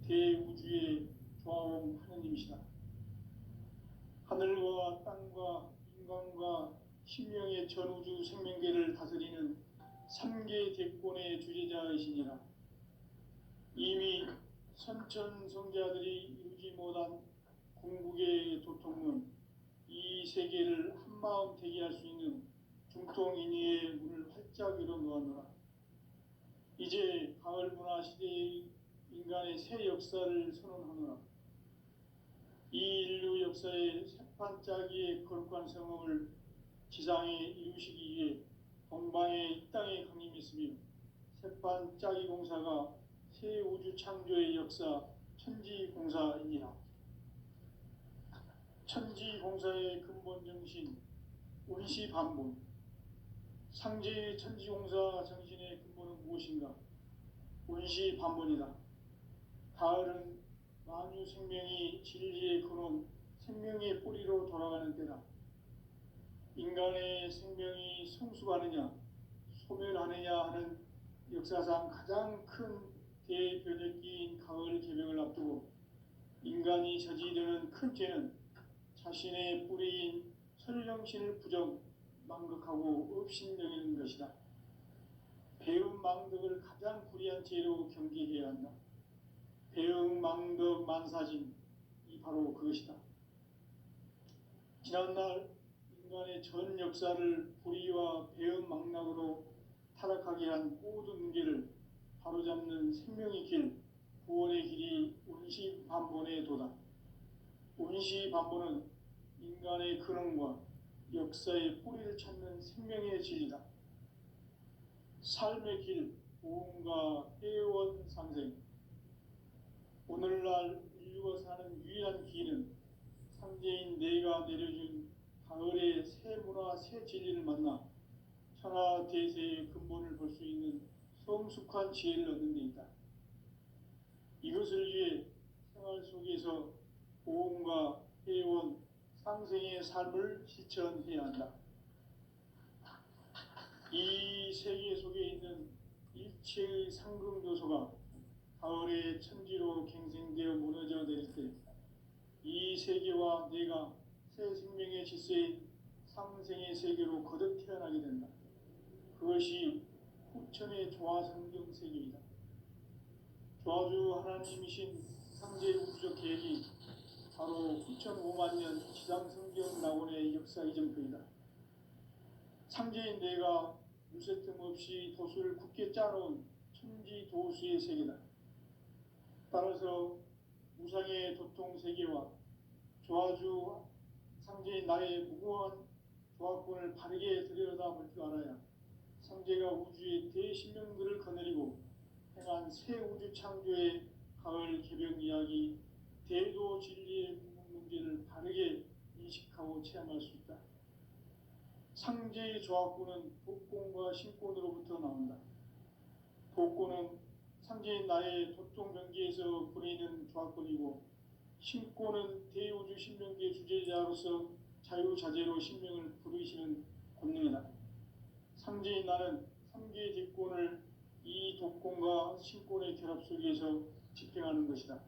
대우주의 조화음 하느님이시다. 하늘과 땅과 인간과 신명의 전우주 생명계를 다스리는 삼계 대권의 주제자이시니라. 이미 선천성자들이 이루지 못한 궁극의 도통은 이 세계를 한마음 되게 할 수 있는 중통인의의 문을 활짝 열어 놓았노라. 이제 가을 문화 시대의 인간의 새 역사를 선언하노라. 이 인류 역사의 새판짜기의 거룩한 성업을 지상에 이루시기 위해 동방의 이 땅에 강림했으며 새판짜기 공사가 새 우주 창조의 역사 천지공사이니라. 천지공사의 근본 정신 운시반본. 상제의 천지공사 정신의 근본은 무엇인가? 운시반본이다. 가을은 만유 생명이 진리의 근원, 생명의 뿌리로 돌아가는 때다. 인간의 생명이 성숙하느냐, 소멸하느냐 하는 역사상 가장 큰 대변혁기인 가을 개명을 앞두고 인간이 저지르는 큰 죄는 자신의 뿌리인 설령신을 부정, 망극하고 업신여기는 것이다. 배음 망덕을 가장 불의한 죄로 경계해야 한다. 배음 망덕 만사진이 바로 그것이다. 지난날 인간의 전 역사를 불의와 배음 망락으로 타락하게 한 모든 문제를 바로잡는 생명의 길, 구원의 길이 운시반본의 도다. 운시반본은 인간의 근원과 역사의 뿌리를 찾는 생명의 진리다. 삶의 길, 보험과 회원 상생. 오늘날 인류가 사는 유일한 길은 상제인 내가 내려준 가을의 새 문화, 새 진리를 만나 천하 대세의 근본을 볼 수 있는 성숙한 지혜를 얻는 데 있다. 이것을 위해 생활 속에서 보험과 회원, 상생의 삶을 실천해야 한다. 이 세계 속에 있는 일체의 상승도소가 가을의 천지로 갱생되어 무너져 내릴 때 이 세계와 내가 새 생명의 질서인 상생의 세계로 거듭 태어나게 된다. 그것이 후천의 조화성경 세계이다. 조화주 하나님이신 상제 우주적 계획이 바로 후천 5만 년 지상성경 낙원의 역사 이전표이다. 상제인 내가 물새 틈 없이 도수를 굳게 짜놓은 천지 도수의 세계다. 따라서 무상의 도통 세계와 조화주 상제인 나의 무고한 조화권을 바르게 들여다볼 줄 알아야 상제가 우주의 대신명들을 거느리고 행한 새 우주 창조의 가을 개벽 이야기, 대도 진리의 문제를 바르게 인식하고 체험할 수 있다. 상제의 조화권은 복권과 신권으로부터 나온다. 복권은 상제인 나의 도통병기에서 부리는 조화권이고, 신권은 대우주 신명계 주제자로서 자유자재로 신명을 부르시는 권능이다. 상제인 나는 3개의 뒷권을 이 독권과 신권의 결합 속에서 집행하는 것이다.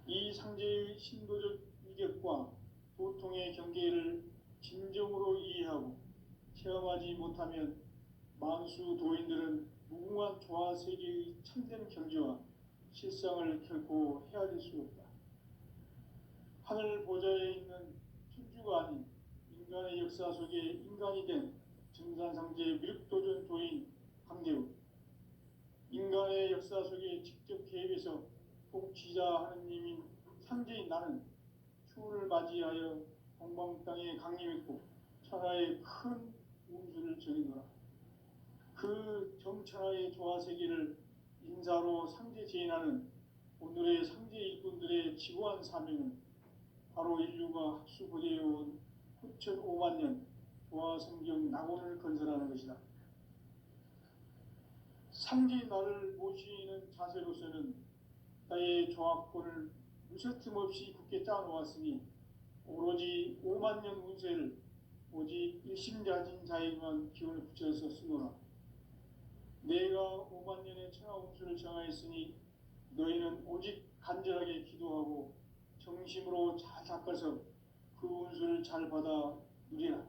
이 상제의 신도적 위격과 도통의 경계를 진정으로 이해하고 체험하지 못하면 만수 도인들은 무궁한 조화세계의 참된 경지와 실상을 결코 헤아릴 수 없다. 하늘 보좌에 있는 천주가 아닌 인간의 역사 속에 인간이 된 증산상제 미륵도전 도인 강대우, 인간의 역사 속에 직접 개입해서 통치자 하느님인 상제인 나는 추운을 맞이하여 동방 땅에 강림했고 천하의 큰 운수를 정해노라. 그 정천하의 조화세계를 인사로 상제 제인하는 오늘의 상제 일꾼들의 지고한 사명은 바로 인류가 학수고대해온 후천 5만 년 조화성경 낙원을 건설하는 것이다. 상제인 나를 모시는 자세로서는 나의 조화권을 무쇠틈 없이 굳게 짜놓았으니 오로지 5만 년 운세를 오직 일심자진 자에게만 기운을 붙여서 쓰노라. 내가 5만 년의 천하 운수를 정하였으니 너희는 오직 간절하게 기도하고 정심으로 잘 닦아서 그 운수를 잘 받아 누리라.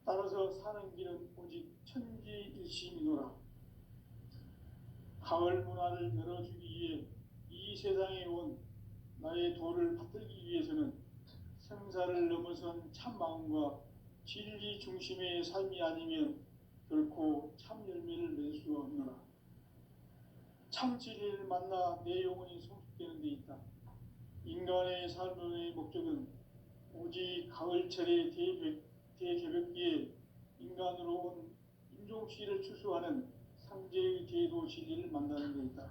따라서 사는 길은 오직 천지일심이노라. 가을 문화를 열어주기 위해 이 세상에 온 나의 도를 받들기 위해서는 생사를 넘어선 참 마음과 진리 중심의 삶이 아니면 결코 참 열매를 맺을 수 없노라. 참 진리를 만나 내 영혼이 성숙되는 데 있다. 인간의 삶의 목적은 오직 가을철의 대개벽기에 인간으로 온 인종시를 추수하는 상제의 제도 진리를 만나는 데 있다.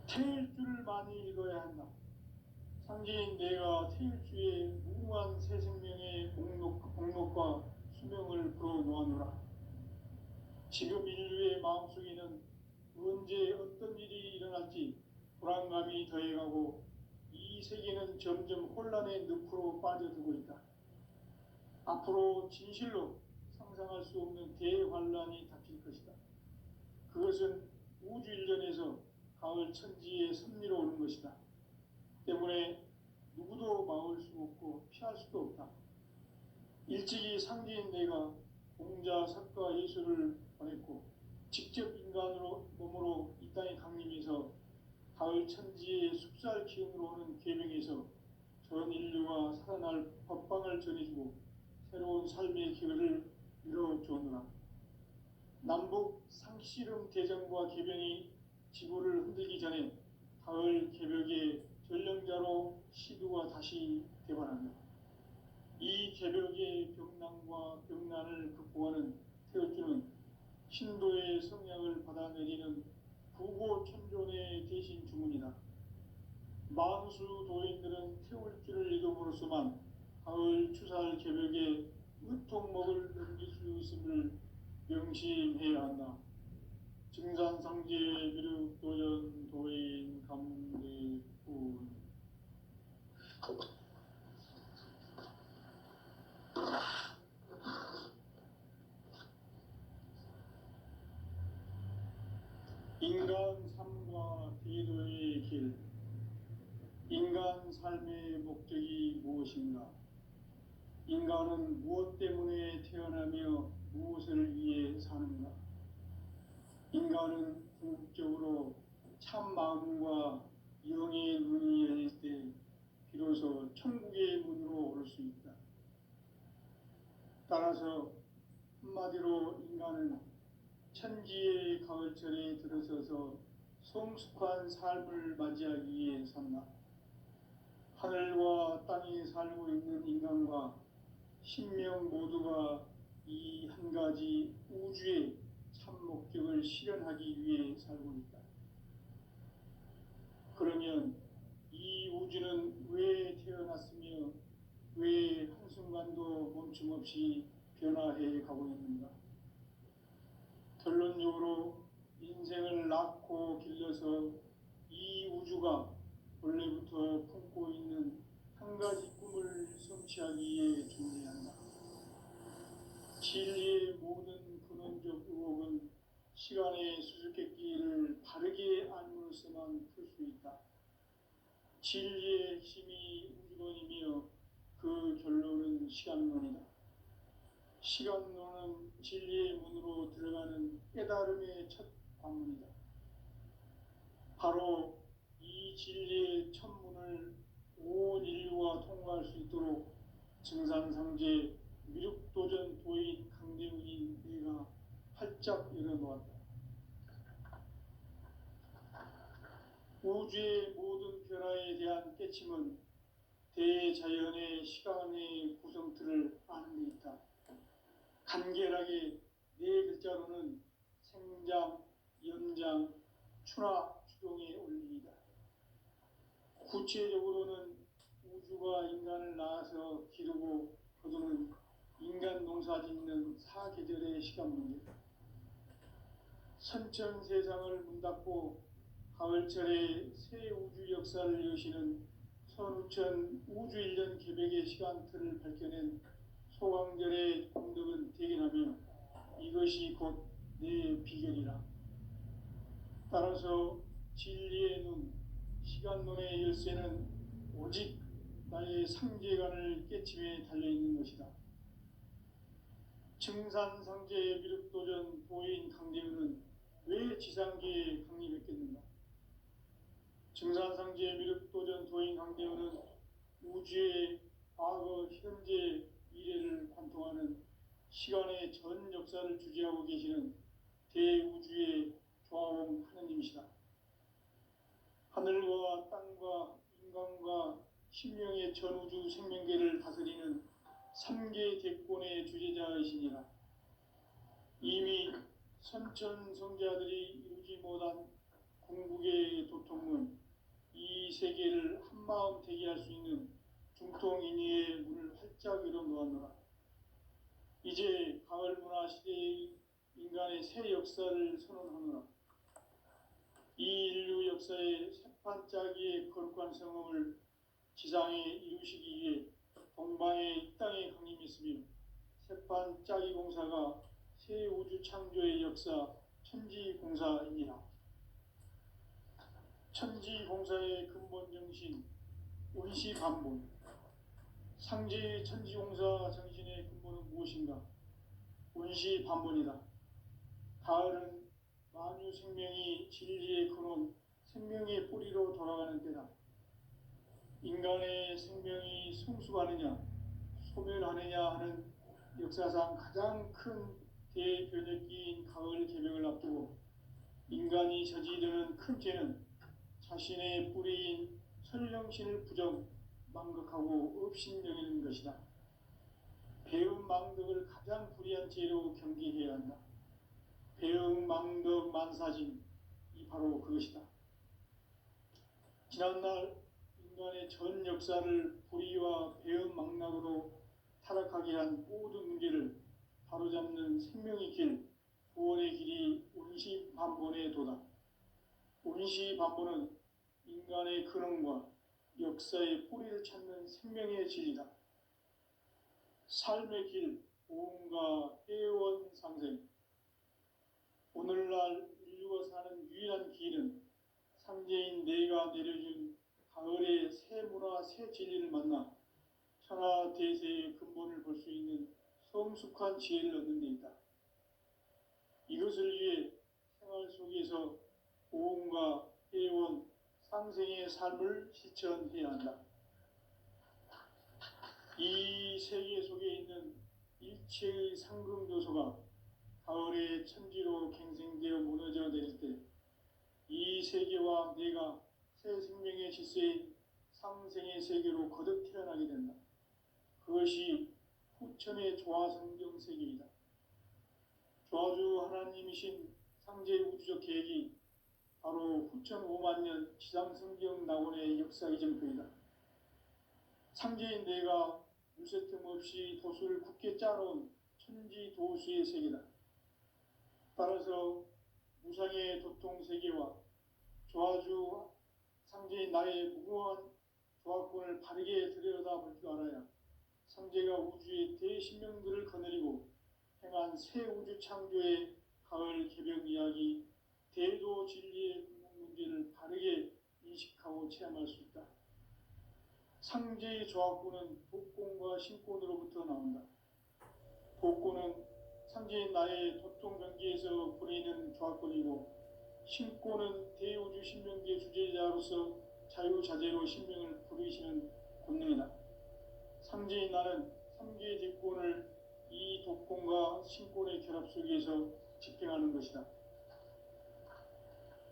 태일주를 많이 읽어야 한다. 상제인 내가 태일주의 무궁한 새 생명의 목록과 수명을 불어놓아노라. 지금 인류의 마음속에는 언제 어떤 일이 일어날지 불안감이 더해가고 이 세계는 점점 혼란의 늪으로 빠져들고 있다. 앞으로 진실로 상상할 수 없는 대환란이 닥칠 것이다. 그것은 우주 일전에서 가을 천지의 섭리로 오는 것이다. 때문에 누구도 막을 수 없고 피할 수도 없다. 일찍이 상제인 내가 공자, 석가, 예수를 보냈고 직접 인간으로 몸으로 이 땅에 강림해서 가을 천지의 숲살 기운으로 오는 계명에서 전 인류가 살아날 법방을 전해주고 새로운 삶의 기회를 이뤄주었노라. 남북 상씨름 대전과 개변이 지구를 흔들기 전에 가을 개벽의 전령자로 시두가 다시 대반한다. 이 개벽의 병난과 병난을 극복하는 태울주는 신도의 성령을 받아내리는 부고천존의 대신 주문이다. 만수 도인들은 태울주를 이름으로서만 가을 추살 개벽의 의통목을 넘길 수 있음을 명심해야 한다. 증산상제 미륵도전 도인 감대군. 인간 삶과 대도의 길. 인간 삶의 목적이 무엇인가? 인간은 무엇 때문에 태어나며 무엇을 위해 사는가? 인간은 궁극적으로 참 마음과 영의 눈이 열릴 때 비로소 천국의 문으로 오를 수 있다. 따라서 한마디로 인간은 천지의 가을철에 들어서서 성숙한 삶을 맞이하기 위해 산다. 하늘과 땅에 살고 있는 인간과 신명 모두가 이 한 가지 우주의 참 목적을 실현하기 위해 살고 있다. 그러면 이 우주는 왜 태어났으며 왜 한순간도 멈춤없이 변화해 가고 있는가? 결론적으로 인생을 낳고 길러서 이 우주가 원래부터 품고 있는 한 가지 꿈을 성취하기 위해 준비한다. 진리의 모든 근원적 의혹은 시간의 수수께끼를 바르게 알므로서만 풀 수 있다. 진리의 핵심이 우주론이며 그 결론은 시간론이다. 시간론은 진리의 문으로 들어가는 깨달음의 첫 관문이다. 바로 이 진리의 첫 문을 온 인류가 통과할 수 있도록 증산상제 미륵도전 도인 강대문인 내가 활짝 열어놓았다. 우주의 모든 변화에 대한 깨침은 대자연의 시간의 구성틀을 아는 데 있다. 간결하게 네 글자로는 생장, 연장, 추나 추동의 원리이다. 구체적으로는 우주가 인간을 낳아서 기르고 거두는 인간 농사 짓는 사계절의 시간 문제다. 선천 세상을 문 닫고 가을철에 새 우주 역사를 여시는 선우천 우주 1년 개벽의 시간틀을 밝혀낸 소강절의 공덕은 대견하며 이것이 곧 내 비결이라. 따라서 진리의 눈, 시간론의 열쇠는 오직 나의 상제관을 깨침에 달려있는 것이다. 증산상제의 미륵도전 도인 강대우는 왜 지상계에 강림했겠는가? 증산상제의 미륵도전 도인 강대우는 우주의 과거, 현재, 미래를 관통하는 시간의 전 역사를 주재하고 계시는 대우주의 조화원 하느님이시다. 하늘과 땅과 인간과 신명의 전우주 생명계를 다스리는 3개 대권의 주재자이시니라. 이미 선천성자들이 이루지 못한 궁극의 도통문, 이 세계를 한마음 되게 할 수 있는 중통인의의 문을 활짝 열어놓았노라. 이제 가을 문화 시대의 인간의 새 역사를 선언하노라. 이 인류 역사의 새판짜기의 거룩한 성험을 지상에 이루시기 위해 동방의 이 땅에 강림했으며 새판짜기 공사가 새 우주 창조의 역사 천지공사이니라. 천지공사의 근본 정신 운시반본. 상제의 천지공사 정신의 근본은 무엇인가? 운시반본이다. 가을은 만유 생명이 진리의 근원, 생명의 뿌리로 돌아가는 때다. 인간의 생명이 성숙하느냐, 소멸하느냐 하는 역사상 가장 큰 대변혁기인 가을 개명을 앞두고 인간이 저지르는 큰 죄는 자신의 뿌리인 설령신을 부정, 망극하고 업신여기는 것이다. 배음 망덕을 가장 불의한 죄로 경계해야 한다. 배음 망덕 만사진, 이 바로 그것이다. 지난날 인간의 전 역사를 불의와 배음 망락으로 타락하게 한 모든 문제를 바로잡는 생명의 길, 구원의 길이 운시반본의 도다. 운시반본은 인간의 근원과 역사의 뿌리를 찾는 생명의 진리다. 삶의 길, 보험과 해원 상생. 오늘날 인류가 사는 유일한 길은 상제인 내가 내려준 가을의 새 문화, 새 진리를 만나 천하 대세의 근본을 볼 수 있는 성숙한 지혜를 얻는 데 있다. 이것을 위해 생활 속에서 보험과 해원, 상생의 삶을 실천해야 한다. 이 세계 속에 있는 일체의 상금교소가 가을의 천지로 갱생되어 무너져 내릴 때 이 세계와 내가 새 생명의 질서인 상생의 세계로 거듭 태어나게 된다. 그것이 후천의 조화성경 세계이다. 조화주 하나님이신 상제의 우주적 계획이 바로 후천 5만 년 지상성경 낙원의 역사 이정표이다. 상제인 내가 물새 틈 없이 도수를 굳게 짜놓은 천지 도수의 세계다. 따라서 무상의 도통 세계와 조화주 상제인 나의 무궁한 조화권을 바르게 들여다볼 줄 알아야 상제가 우주의 대신명들을 거느리고 행한 새 우주 창조의 가을 개벽 이야기, 대도 진리의 근본 문제를 바르게 인식하고 체험할 수 있다. 상제의 조화권은 복권과 신권으로부터 나온다. 복권은 상제인 나의 도통 경계에서 부리는 조화권이고, 신권은 대우주 신명계 주제자로서 자유자재로 신명을 부르시는 권능이다. 상제인 나는 3개의 대권을 이 독권과 신권의 결합 속에서 집행하는 것이다.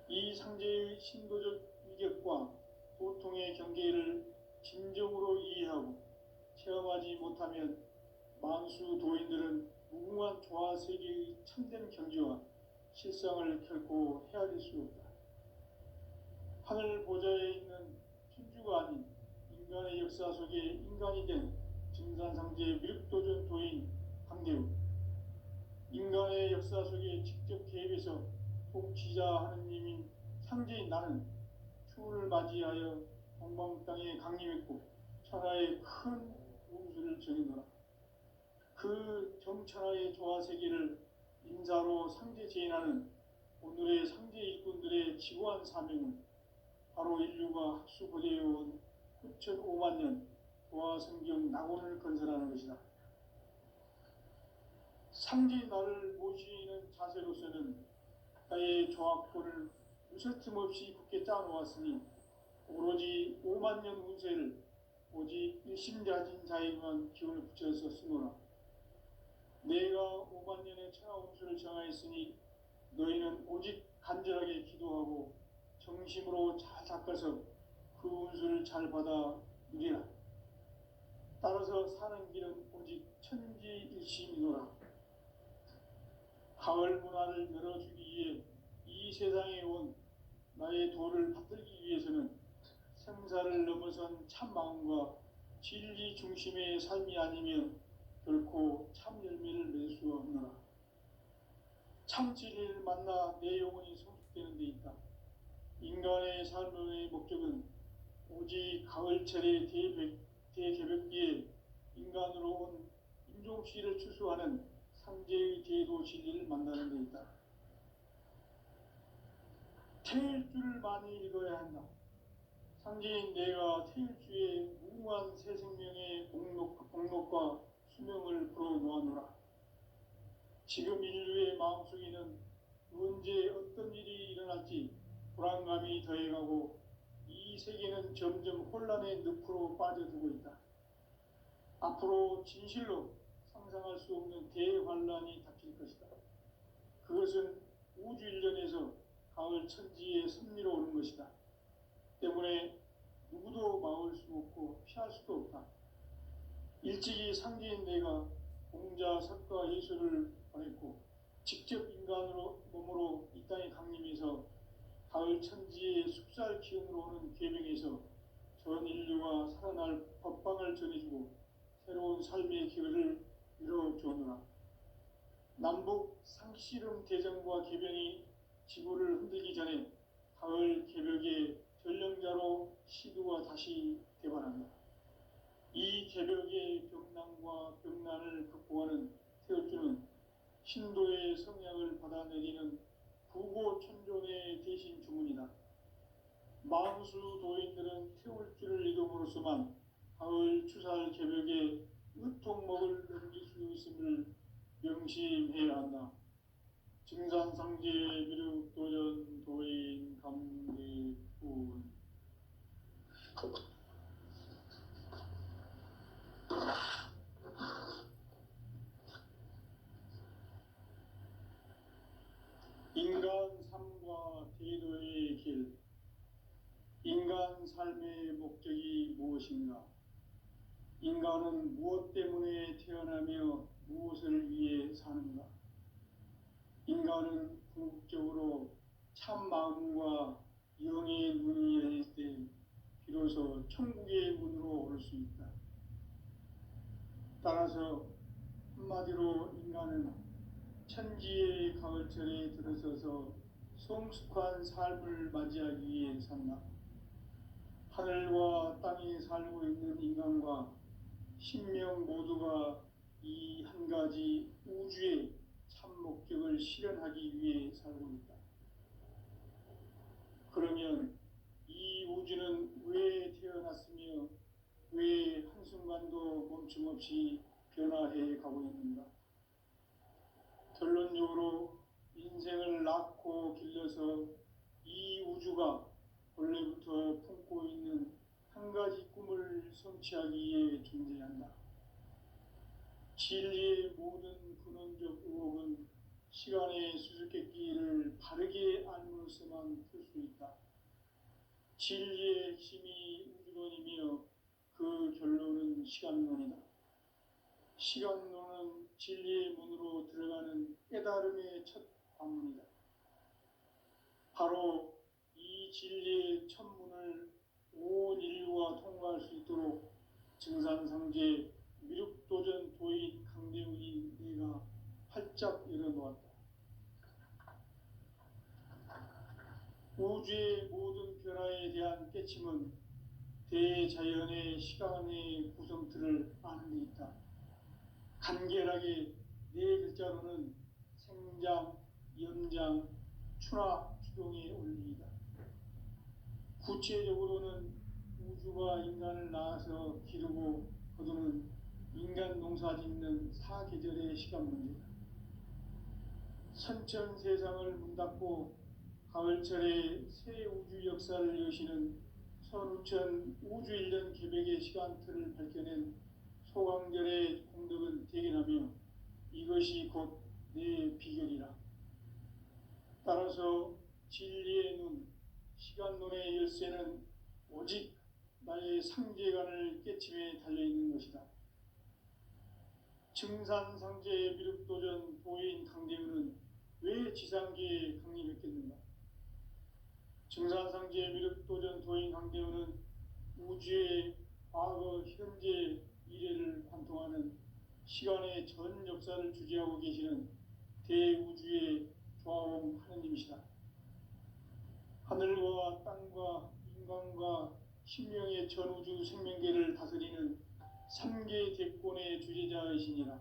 이 상제의 신도적 위격과 도통의 경계를 진정으로 이해하고 체험하지 못하면 만수 도인들은 무궁한 조화세계의 참된 경지와 실상을 결코 헤아릴 수 없다. 하늘 보좌에 있는 천주가 아닌 인간의 역사 속에 인간이 된 증산상제의 미륵도전 도인 강대우, 인간의 역사 속에 직접 개입해서 통치자 하느님인 상제인 나는 추운을 맞이하여 동방 땅에 강림했고 천하의 큰 운수를 정해노라. 그 정천하의 조화세계를 인사로 상제 제인하는 오늘의 상제 일꾼들의 지구한 사명은 바로 인류가 학수고대해온 9,500만 년 도화성경 낙원을 건설하는 것이다. 상지 나를 모시는 자세로서는 나의 조합권을 무쇠틈 없이 굳게 짜놓았으니 오로지 5만 년 운세를 오직 일심자진 자에게만 기운을 붙여서 쓰노라. 내가 5만 년의 천하 운수를 정하였으니 너희는 오직 간절하게 기도하고 정심으로 잘 닦아서 그 운수를 잘 받아 누리라. 따라서 사는 길은 오직 천지일심이노라. 가을 문화를 열어주기 위해 이 세상에 온 나의 도를 받들기 위해서는 생사를 넘어선 참 마음과 진리 중심의 삶이 아니면 결코 참 열매를 맺을 수 없노라. 참 진리를 만나 내 영혼이 성숙되는 데 있다. 인간의 삶의 목적은 오직 가을철의 대개벽기에 인간으로 온 인종씨를 추수하는 상제의 제도 진리를 만나는 데 있다. 태일 줄을 많이 읽어야 한다. 상제인 내가 태일주의 무궁한 새 생명의 공록과 수명을 불어놓아노라. 지금 인류의 마음속에는 언제 어떤 일이 일어날지 불안감이 더해가고 이 세계는 점점 혼란의 늪으로 빠져들고 있다. 앞으로 진실로 상상할 수 없는 대환란이 닥칠 것이다. 그것은 우주 일련에서 가을 천지의 섭리로 오는 것이다. 때문에 누구도 막을 수 없고 피할 수도 없다. 일찍이 상제인 내가 공자, 석가, 예수를 보냈고 직접 인간으로 몸으로 이 땅에 강림해서 가을 천지의 숲살 기운으로 오는 계명에서 전 인류가 살아날 법방을 전해주고 새로운 삶의 기회를 이뤄주었노라. 남북 상씨름 대전과 개병이 지구를 흔들기 전에 가을 개벽의 전령자로 시두가 다시 대반한다. 이 개벽의 병난과 병난을 극복하는 태울주는 신도의 성향을 받아내리는 부고천존의 대신 주문이다. 만수 도인들은 태울주를 이름으로서만 가을 추살 개벽에 의통목을 넘길 수 있음을 명심해야 한다. 증산상제 미륵도전 도인 감대군. 인간 삶과 대도의 길. 인간 삶의 목적이 무엇인가? 인간은 무엇 때문에 태어나며 무엇을 위해 사는가? 인간은 궁극적으로 참 마음과 영의 눈이 열릴 때 비로소 천국의 문으로 오를 수 있다. 따라서 한마디로 인간은 천지의 가을철에 들어서서 성숙한 삶을 맞이하기 위해 산다. 하늘과 땅에 살고 있는 인간과 신명 모두가 이 한 가지 우주의 참 목적을 실현하기 위해 살고 있다. 그러면 이 우주는 왜 태어났으며 왜 한순간도 멈춤없이 변화해 가고 있는가? 결론적으로 인생을 낳고 길러서 이 우주가 원래부터 품고 있는 한 가지 꿈을 성취하기 위해 존재한다. 진리의 모든 근원적 의혹은 시간의 수수께끼를 바르게 알므로서만 풀 수 있다. 진리의 핵심이 우주론이며 그 결론은 시간론이다. 시간론은 진리의 문으로 들어가는 깨달음의 첫 관문이다. 바로 이 진리의 첫 문을 온 인류가 통과할 수 있도록 증산상제 미륵도전 도인 강대훈이 내가 활짝 열어놓았다. 우주의 모든 변화에 대한 깨침은 대자연의 시간의 구성틀을 아는 데 있다. 간결하게 네 글자로는 생장, 염장, 추나, 수동에 올리이다. 구체적으로는 우주가 인간을 낳아서 기르고 거두는 인간 농사 짓는 사계절의 시간 문제다. 선천 세상을 문닫고 가을철에 새 우주 역사를 여시는 선우천 우주일년 계백의 시간틀을 밝혀낸 소강절의 공덕은 대견하며 이것이 곧 내 비결이라. 따라서 진리의 눈, 시간론의 열쇠는 오직 나의 상제관을 깨침에 달려있는 것이다. 증산상제의 미륵도전 도인 강대우는 왜 지상계에 강림했겠는가? 증산상제의 미륵도전 도인 강대우는 우주의 과거, 현재, 미래를 관통하는 시간의 전 역사를 주재하고 계시는 대우주의 조화옹 하느님이시다. 하늘과 땅과 인간과 신명의 전우주 생명계를 다스리는 3계 대권의 주재자이시니라.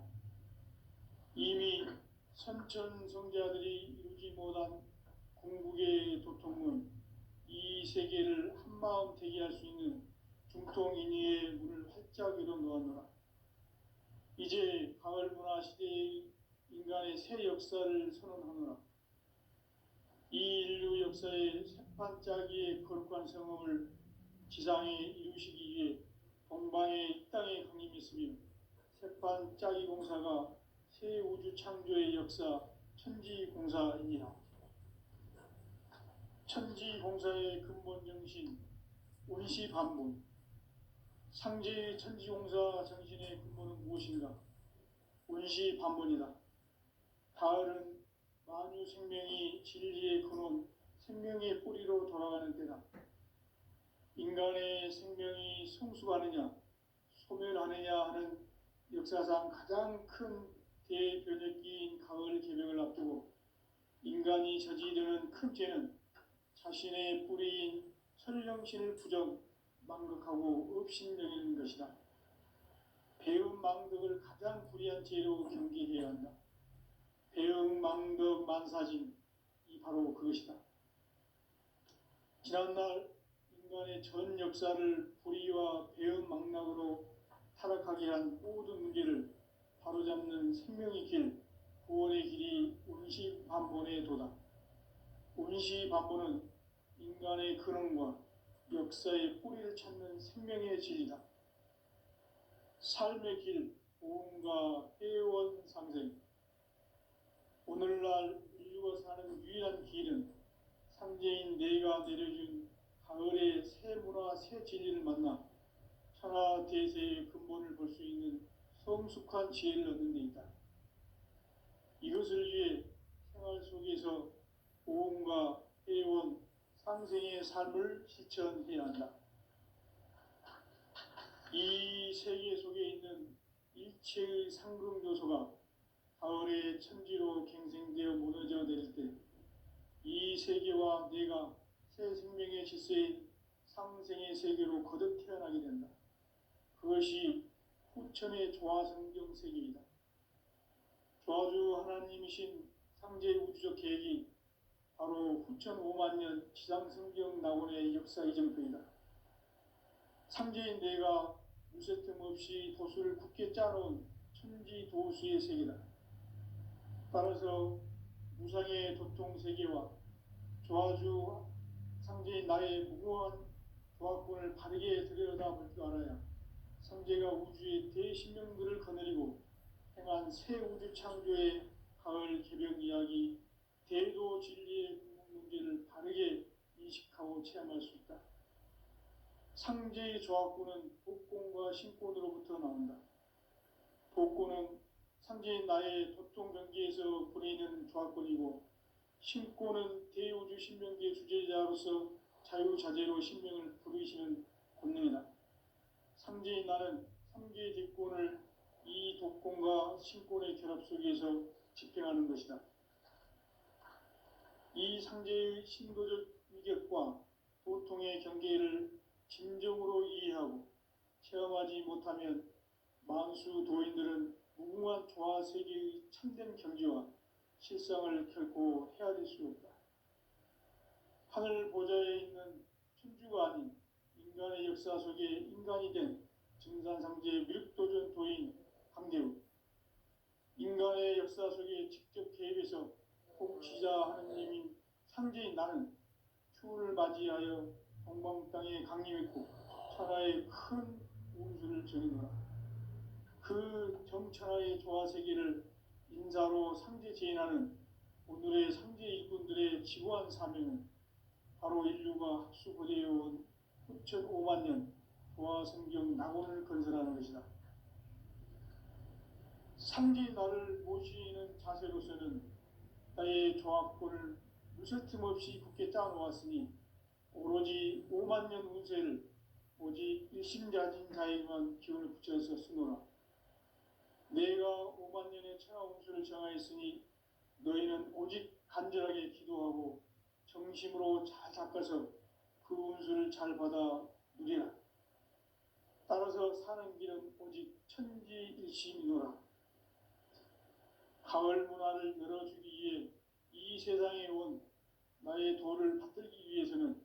이미 선천성자들이 이루지 못한 궁극의 도통문, 이 세계를 한마음 되게 할 수 있는 중통인의의 문을 활짝 열어 놓았노라. 이제 가을 문화 시대의 인간의 새 역사를 선언하노라. 이 인류 역사의 새판짜기의 거룩한 성음을 지상에 이루시기 위해 동방의 이 땅에 강림했으며 새판짜기 공사가 새 우주 창조의 역사 천지공사이니라. 천지공사의 근본 정신 운시반문. 상제의 천지공사 정신의 근본은 무엇인가? 운시반문이다. 가을은 만유 생명이 진리의 근원, 생명의 뿌리로 돌아가는 때다. 인간의 생명이 성숙하느냐, 소멸하느냐 하는 역사상 가장 큰 대변혁기인 가을 개벽을 앞두고 인간이 저지르는 큰 죄는 자신의 뿌리인 설령신을 부정, 망극하고 업신여기는 것이다. 배움 망덕을 가장 불의한 죄로 경계해야 한다. 배움 망덕 만사진, 이 바로 그것이다. 지난날 인간의 전 역사를 불의와 배움 망락으로 타락하게 한 모든 문제를 바로잡는 생명의 길, 구원의 길이 운시반본의 도다. 운시반본은 인간의 근원과 역사의 뿌리를 찾는 생명의 진리다. 삶의 길, 보험과 회원 상생. 오늘날 인류가 사는 유일한 길은 상제인 내가 내려준 가을의 새 문화, 새 진리를 만나 천하 대세의 근본을 볼 수 있는 성숙한 지혜를 얻는 데 있다. 이것을 위해 생활 속에서 보험과 회원, 상생의 삶을 실천해야 한다. 이 세계 속에 있는 일체의 상금 요소가 가을의 천지로 갱생되어 무너져 내릴 때 이 세계와 내가 새 생명의 질서인 상생의 세계로 거듭 태어나게 된다. 그것이 후천의 조화성경 세계이다. 조화주 하나님이신 상제의 우주적 계획이 바로 후천 5만 년 지상성경 낙원의 역사 이정표이다. 상제인 내가 무쇠틈 없이 도수를 굳게 짜놓은 천지도수의 세계다. 따라서 무상의 도통세계와 조화주 상제인 나의 무궁한 조화권을 바르게 들여다볼 줄 알아야 상제가 우주의 대신명들을 거느리고 행한 새 우주 창조의 가을 개벽 이야기, 대도 진리의 문제를 바르게 인식하고 체험할 수 있다. 상제의 조화권은 복권과 신권으로부터 나온다. 복권은 상제인 나의 도통변기에서 보내는 조화권이고, 신권은 대우주 신명기의 주제자로서 자유자재로 신명을 부르시는 권능이다. 상제인 나는 3개 뒷권을 이 독권과 신권의 결합 속에서 집행하는 것이다. 이 상제의 신도적 위격과 도통의 경계를 진정으로 이해하고 체험하지 못하면 만수 도인들은 무궁한 조화세계의 참된 경지와 실상을 결코 헤아릴 수 없다. 하늘 보좌에 있는 천주가 아닌 인간의 역사 속에 인간이 된 증산상제의 미륵도전 도인 강대우, 인간의 역사 속에 직접 개입해서 통치자 하느님인 상제인 나는 추운을 맞이하여 동방 땅에 강림했고 천하의 큰 운수를 전해노라. 그 정천하의 조화세계를 인사로 상제 제인하는 오늘의 상제 일꾼들의 지구한 사명은 바로 인류가 학수고대해온 후천 5만 년 조화성경 낙원을 건설하는 것이다. 상제인 나를 모시는 자세로서는 나의 조합권을 무설틈 없이 굳게 짜놓았으니 오로지 5만 년 운세를 오직 일심자진 자에게만 기운을 붙여서 쓰노라. 내가 5만 년의 천하 운수를 정하였으니 너희는 오직 간절하게 기도하고 정심으로 잘 닦아서 그 운수를 잘 받아 누리라. 따라서 사는 길은 오직 천지일심이노라. 가을 문화를 열어주기 위해 이 세상에 온 나의 도를 받들기 위해서는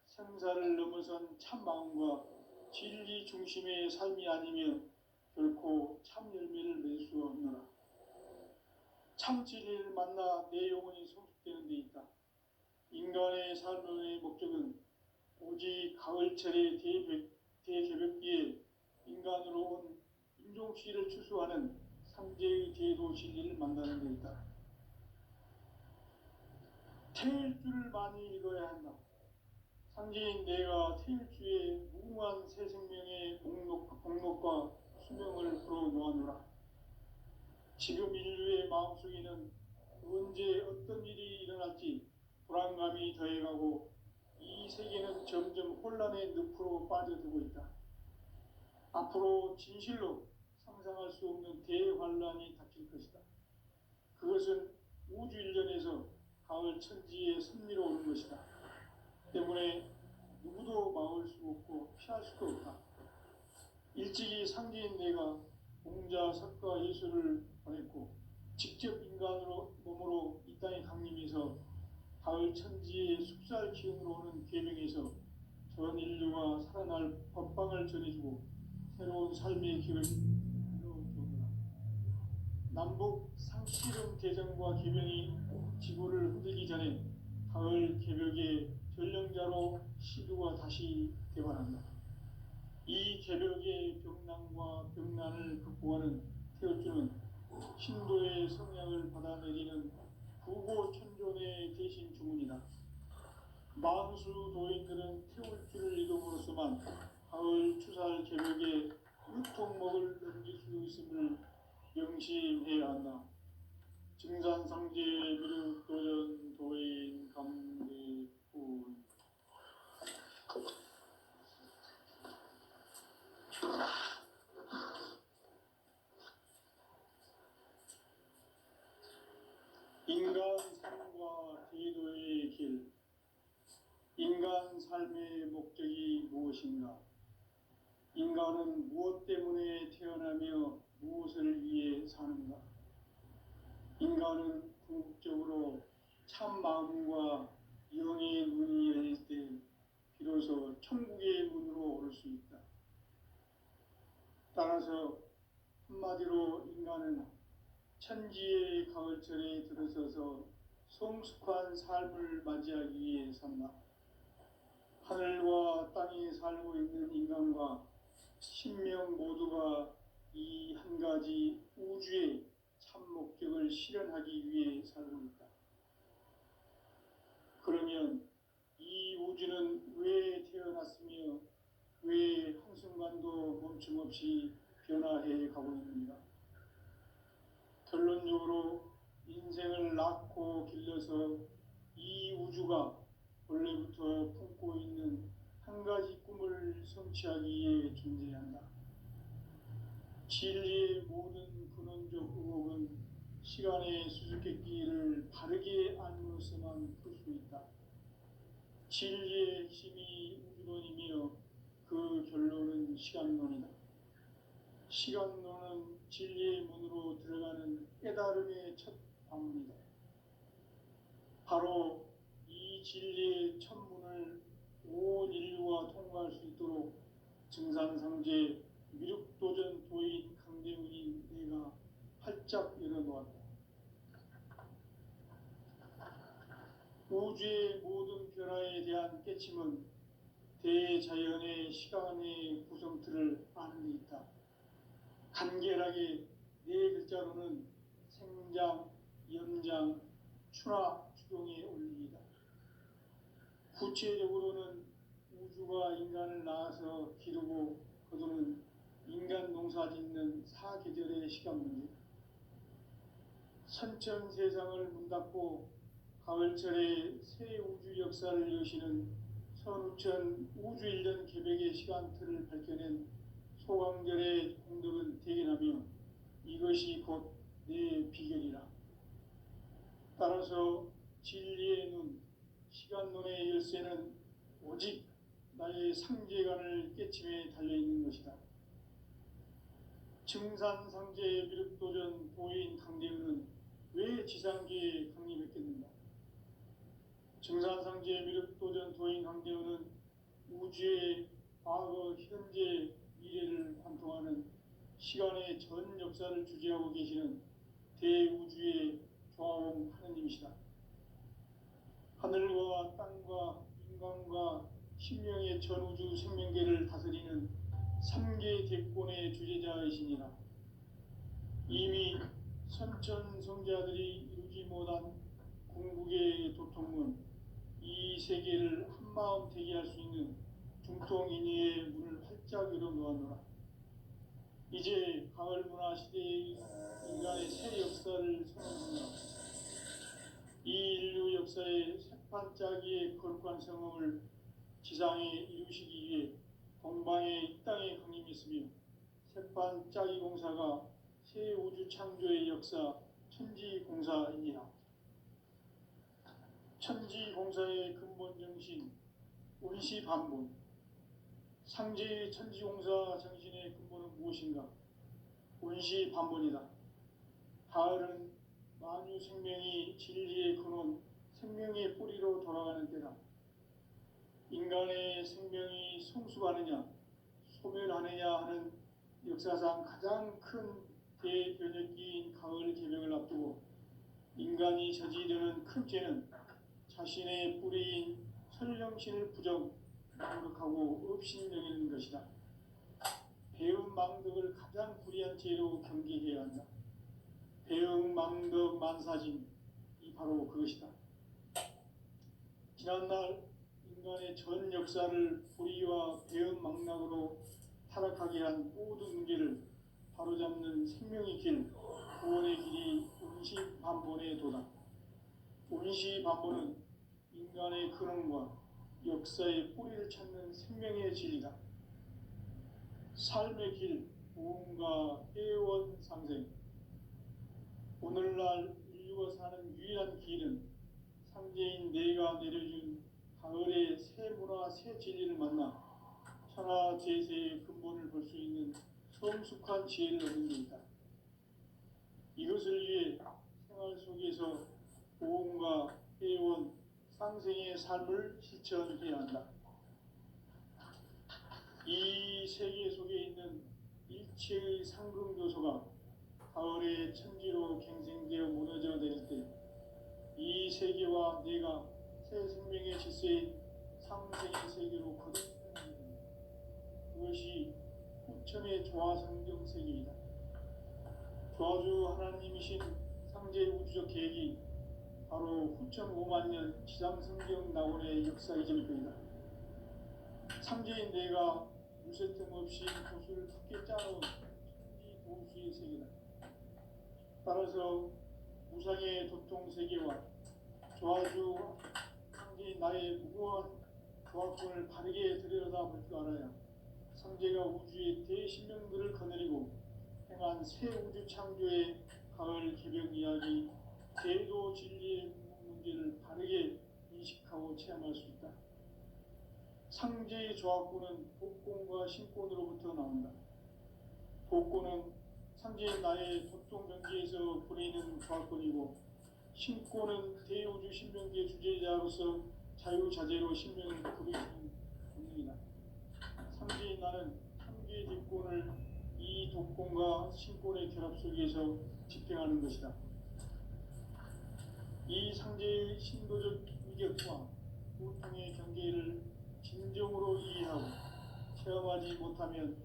생사를 넘어선 참 마음과 진리 중심의 삶이 아니면 결코 참 열매를 맺을 수 없노라. 참 진리를 만나 내 영혼이 성숙되는 데 있다. 인간의 삶의 목적은 오직 가을철의 대개벽기에 인간으로 온 인종씨를 추수하는 상제의 제도 진리를 만나는 데 있다. 태일주를 많이 읽어야 한다. 상제인 내가 태일주의 무궁한 새 생명의 목록과 수명을 풀어놓아노라. 지금 인류의 마음속에는 언제 어떤 일이 일어날지 불안감이 더해가고 이 세계는 점점 혼란의 늪으로 빠져들고 있다. 앞으로 진실로 상상할 수 없는 대환란이 닥칠 것이다. 그것은 우주 일련에서 가을 천지의 섭리로 오는 것이다. 때문에 누구도 막을 수 없고 피할 수도 없다. 일찍이 상제인 내가 공자, 석가, 예수를 보냈고 직접 인간으로 몸으로 이 땅에 강림해서 가을 천지의 숙살 기운으로 오는 계명에서 전 인류가 살아날 법방을 전해주고 새로운 삶의 길을 열어주었노라. 남북 상씨름 대전과 개병이 지구를 흔들기 전에 가을 개벽의 전령자로 시두가 다시 개발한다. 이 개벽의 병난과 병난을 극복하는 태어주는 신도의 성향을 받아내리는 부고천존의 대신 주문이다. 만수 도인들은 태울주를 읽음으로써만 가을 추살 개벽에 유통목을 넘길 수 있음을 명심해야 한다. 증산상제 미륵도전 도인 감대군. 인간 삶과 제도의 길. 인간 삶의 목적이 무엇인가? 인간은 무엇 때문에 태어나며 무엇을 위해 사는가? 인간은 궁극적으로 참 마음과 영의 문이 열릴 때 비로소 천국의 문으로 오를 수 있다. 따라서 한마디로 인간은 천지의 가을철에 들어서서 성숙한 삶을 맞이하기 위해 산다. 하늘과 땅에 살고 있는 인간과 신명 모두가 이 한 가지 우주의 참 목적을 실현하기 위해 살고 있다. 그러면 이 우주는 왜 태어났으며 왜 한순간도 멈춤없이 변화해 가고 있는가? 결론적으로 인생을 낳고 길러서 이 우주가 원래부터 품고 있는 한 가지 꿈을 성취하기 위해 존재한다. 진리의 모든 근원적 의혹은 시간의 수수께끼를 바르게 알므로서만 풀 수 있다. 진리의 핵심이 우주론이며 그 결론은 시간론이다. 시간론은 진리의 문으로 들어가는 깨달음의 첫 방문이다. 바로 이 진리의 천문을 온 인류가 통과할 수 있도록 증산상제 미륵도전 도인 강대훈이 내가 활짝 열어놓았다. 우주의 모든 변화에 대한 깨침은 대자연의 시간의 구성틀을 아는 데 있다. 간결하게 네 글자로는 생장, 연장, 추나 추동의 원리이다. 구체적으로는 우주가 인간을 낳아서 기르고 거두는 인간 농사 짓는 사계절의 시간 문제, 선천 세상을 문 닫고 가을철에 새 우주 역사를 여시는 선우천 우주 1년 개백의 시간틀을 밝혀낸 소강절의 공덕은 대견하며 이것이 곧 내 비결이라. 따라서 진리의 눈, 시간론의 열쇠는 오직 나의 상제관을 깨침에 달려있는 것이다. 증산상제 미륵도전 도인 강대훈은 왜 지상계에 강림했겠는가? 증산상제 미륵도전 도인 강대훈은 우주의 과거, 현재, 미래를 관통하는 시간의 전 역사를 주재하고 계시는 대우주의 조화원 하느님이시다. 하늘과 땅과 인간과 신명의 전우주 생명계를 다스리는 3계 대권의 주재자이시니라. 이미 선천성자들이 이루지 못한 궁극의 도통문, 이 세계를 한마음 되게 할 수 있는 중통인의의 문을 활짝 열어놓았노라. 이제 가을 문화 시대의 인간의 새 역사를 선언합니다. 이 인류 역사의 새판짜기의 거룩한 성음을 지상에 이루시기 위해 동방의 이 땅에 강림했으며 새판짜기 공사가 새 우주 창조의 역사 천지공사이니라. 천지공사의 근본 정신 운시반본, 상제의 천지공사 정신의 근본은 무엇인가? 운시반본이다. 가을은 만유 생명이 진리의 근원, 생명의 뿌리로 돌아가는 때다. 인간의 생명이 성숙하느냐, 소멸하느냐 하는 역사상 가장 큰 대변혁기인 가을 개명을 앞두고 인간이 저지르는 큰 죄는 자신의 뿌리인 설령신을 망극하고 업신여기는 것이다. 배움 망덕을 가장 불의한 죄로 경계해야 한다. 배움 망덕 만사진, 이 바로 그것이다. 지난날 인간의 전 역사를 불의와 배움 망락으로 타락하게 한 모든 문제를 바로잡는 생명의 길, 구원의 길이 운시반본의 도다. 운시반본은 인간의 근원과 역사의 뿌리를 찾는 생명의 진리다. 삶의 길, 부흥과 회원 상생. 오늘날 인류가 사는 유일한 길은 상제인 내가 내려준 가을의 새 문화, 새 진리를 만나 천하 제세의 근본을 볼 수 있는 성숙한 지혜를 얻는 데이다. 이것을 위해 생활 속에서 보험과 회원, 상생의 삶을 실천해야 한다. 이 세계 속에 있는 일체의 상금교소가 가을의 천지로 갱생되어 무너져 내릴 때 이 세계와 내가 새 생명의 질서인 상생의 세계로 거듭나는 그것이 후천의 조화성경 세계이다. 조화주 하나님이신 상제의 우주적 계획이 바로 후천 5만 년 지상성경 낙원의 역사이실 뿐이다. 상제인 내가 무쇠 틈 없이 도수를 굳게 짜놓은 천지 도수의 세계다. 따라서 무상의 도통 세계와 조화주 상제인 나의 무고한 조화권을 바르게 들여다볼 줄 알아야 상제가 우주의 대신명들을 거느리고 행한 새 우주 창조의 가을 개벽 이야기, 제도 진리의 문제를 바르게 인식하고 체험할 수 있다. 상제의 조합구는 복권과 신권으로부터 나온다. 복권은 상제의 나의 도통 경계에서 보내는 조합권이고, 신권은 대우주 신명계 주제자로서 자유자재로 신명을 부르시는 본능이다. 상제인 나는 상계 뒷권을 이 독권과 신권의 결합 속에서 집행하는 것이다. 이 상제의 신도적 위격과 고통의 경계를 진정으로 이해하고 체험하지 못하면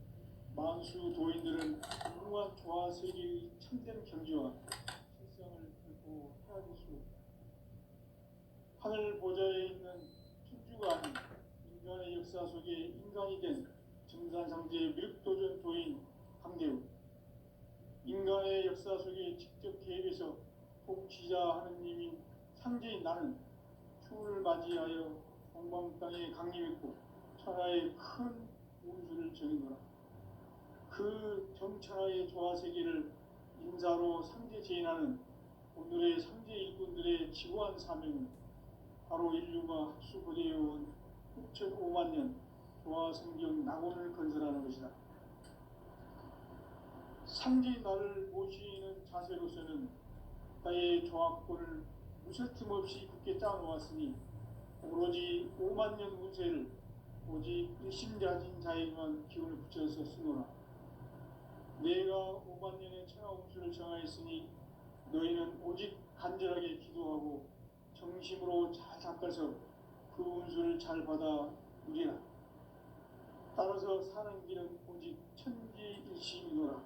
만수 도인들은 무궁한 조화 세계의 참된 경지와 실상을 결코 헤아릴 수 없다. 하늘 보좌에 있는 천주가 아닌 인간의 역사 속에 인간이 된 증산상제의 미륵도전 도인 강대우, 인간의 역사 속에 직접 개입해서 통치자 하느님인 상제인 나는 추운을 맞이하여 동방 땅에 강림했고 천하의 큰 운수를 정해노라. 그 정천하의 조화세계를 인사로 상제 제인하는 오늘의 상제 일꾼들의 지구한 사명은 바로 인류가 학수고대해온 6,500만 년 조화성경 낙원을 건설하는 것이다. 상제 나를 모시는 자세로서는 나의 조합권을 무설틈 없이 굳게 짜놓았으니 오로지 5만 년 운세를 오직 일심자진 자에게만 기운을 붙여서 쓰노라. 내가 5만 년의 천하 운수를 정하였으니 너희는 오직 간절하게 기도하고 정심으로 잘 닦아서 그 운수를 잘 받아 누리라. 따라서 사는 길은 오직 천지일심이노라.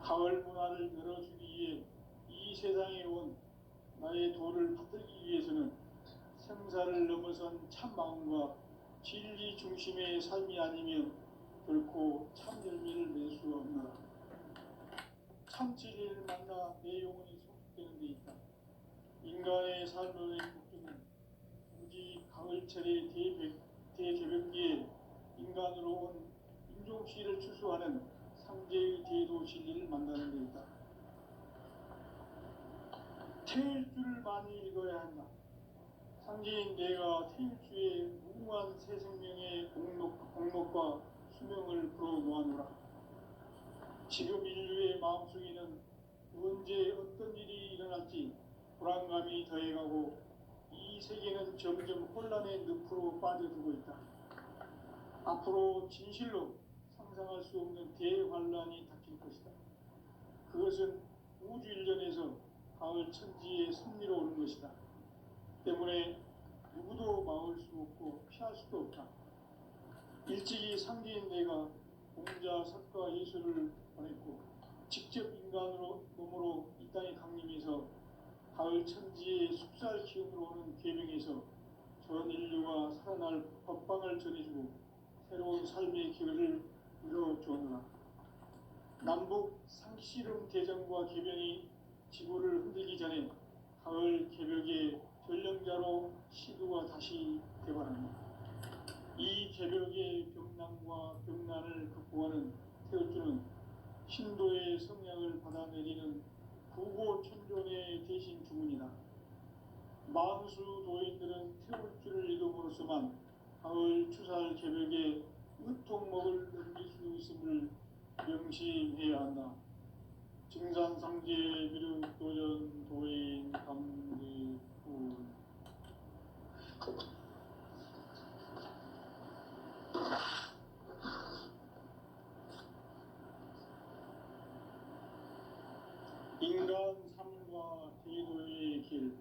가을 문화를 열어주기 위해 이 세상에 온 나의 도를 받들기 위해서는 생사를 넘어선 참 마음과 진리 중심의 삶이 아니면 결코 참 열매를 맺을 수 없노라. 참 진리를 만나 내 영혼이 소속되는 데 있다. 인간의 삶의 목적은 오직 가을철의 대개벽기에 인간으로 온 인종시를 추수하는 상제의 대도 진리를 만나는 데 있다. 태일주를 많이 읽어야 한다. 상제인 내가 태일주의 무궁한 새 생명의 공목과 수명을 불어모아노라. 지금 인류의 마음속에는 언제 어떤 일이 일어날지 불안감이 더해가고 이 세계는 점점 혼란의 늪으로 빠져들고 있다. 앞으로 진실로 상상할 수 없는 대환란이 닥칠 것이다. 그것은 우주 일전에서 가을 천지의 섭리로 오는 것이다. 때문에 누구도 막을 수 없고 피할 수도 없다. 일찍이 상제인 내가 공자, 석가, 예수를 보냈고 직접 인간으로 몸으로 이 땅에 강림해서 가을 천지의 숲살 기운으로 오는 계명에서 전 인류가 살아날 법방을 전해주고 새로운 삶의 기회를 이뤄주었노라. 남북 상씨름 대전과 개병이 지구를 흔들기 전에 가을 개벽의 전령자로 시두가 다시 개발합니다. 이 개벽의 병난과 병난을 극복하는 태울주는 신도의 성량을 받아내리는 구고천존의 대신 주문이다. 만수 도인들은 태울주를 읽음으로써만 가을 추살 개벽에 의통목을 넘길 수 있음을 명심해야 한다. 증산상제 미륵도전 도인 감리군. 인간 삶과 대도의 길.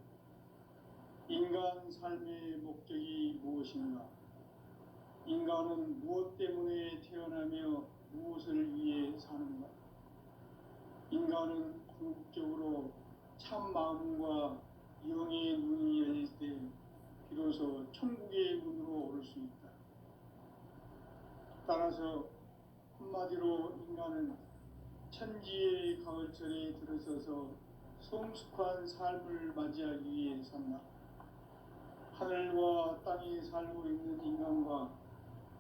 인간 삶의 목적이 무엇인가? 인간은 무엇 때문에 태어나며 무엇을 위해 사는가? 인간은 궁극적으로 참 마음과 영의 눈이 열릴 때 비로소 천국의 문으로 오를 수 있다. 따라서 한마디로 인간은 천지의 가을철에 들어서서 성숙한 삶을 맞이하기 위해 산다. 하늘과 땅에 살고 있는 인간과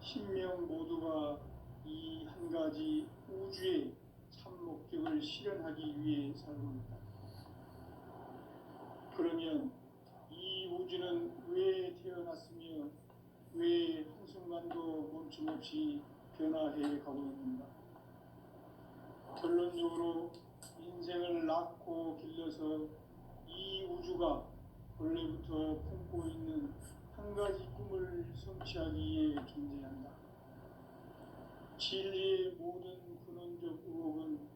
신명 모두가 이 한 가지 우주의 참 목적을 실현하기 위해 살고 있다. 그러면 이 우주는 왜 태어났으며 왜 한순간도 멈춤없이 변화해 가고 있는가? 결론적으로 인생을 낳고 길러서 이 우주가 본래부터 품고 있는 한 가지 꿈을 성취하기 위해 존재한다. 진리의 모든 근원적 의혹은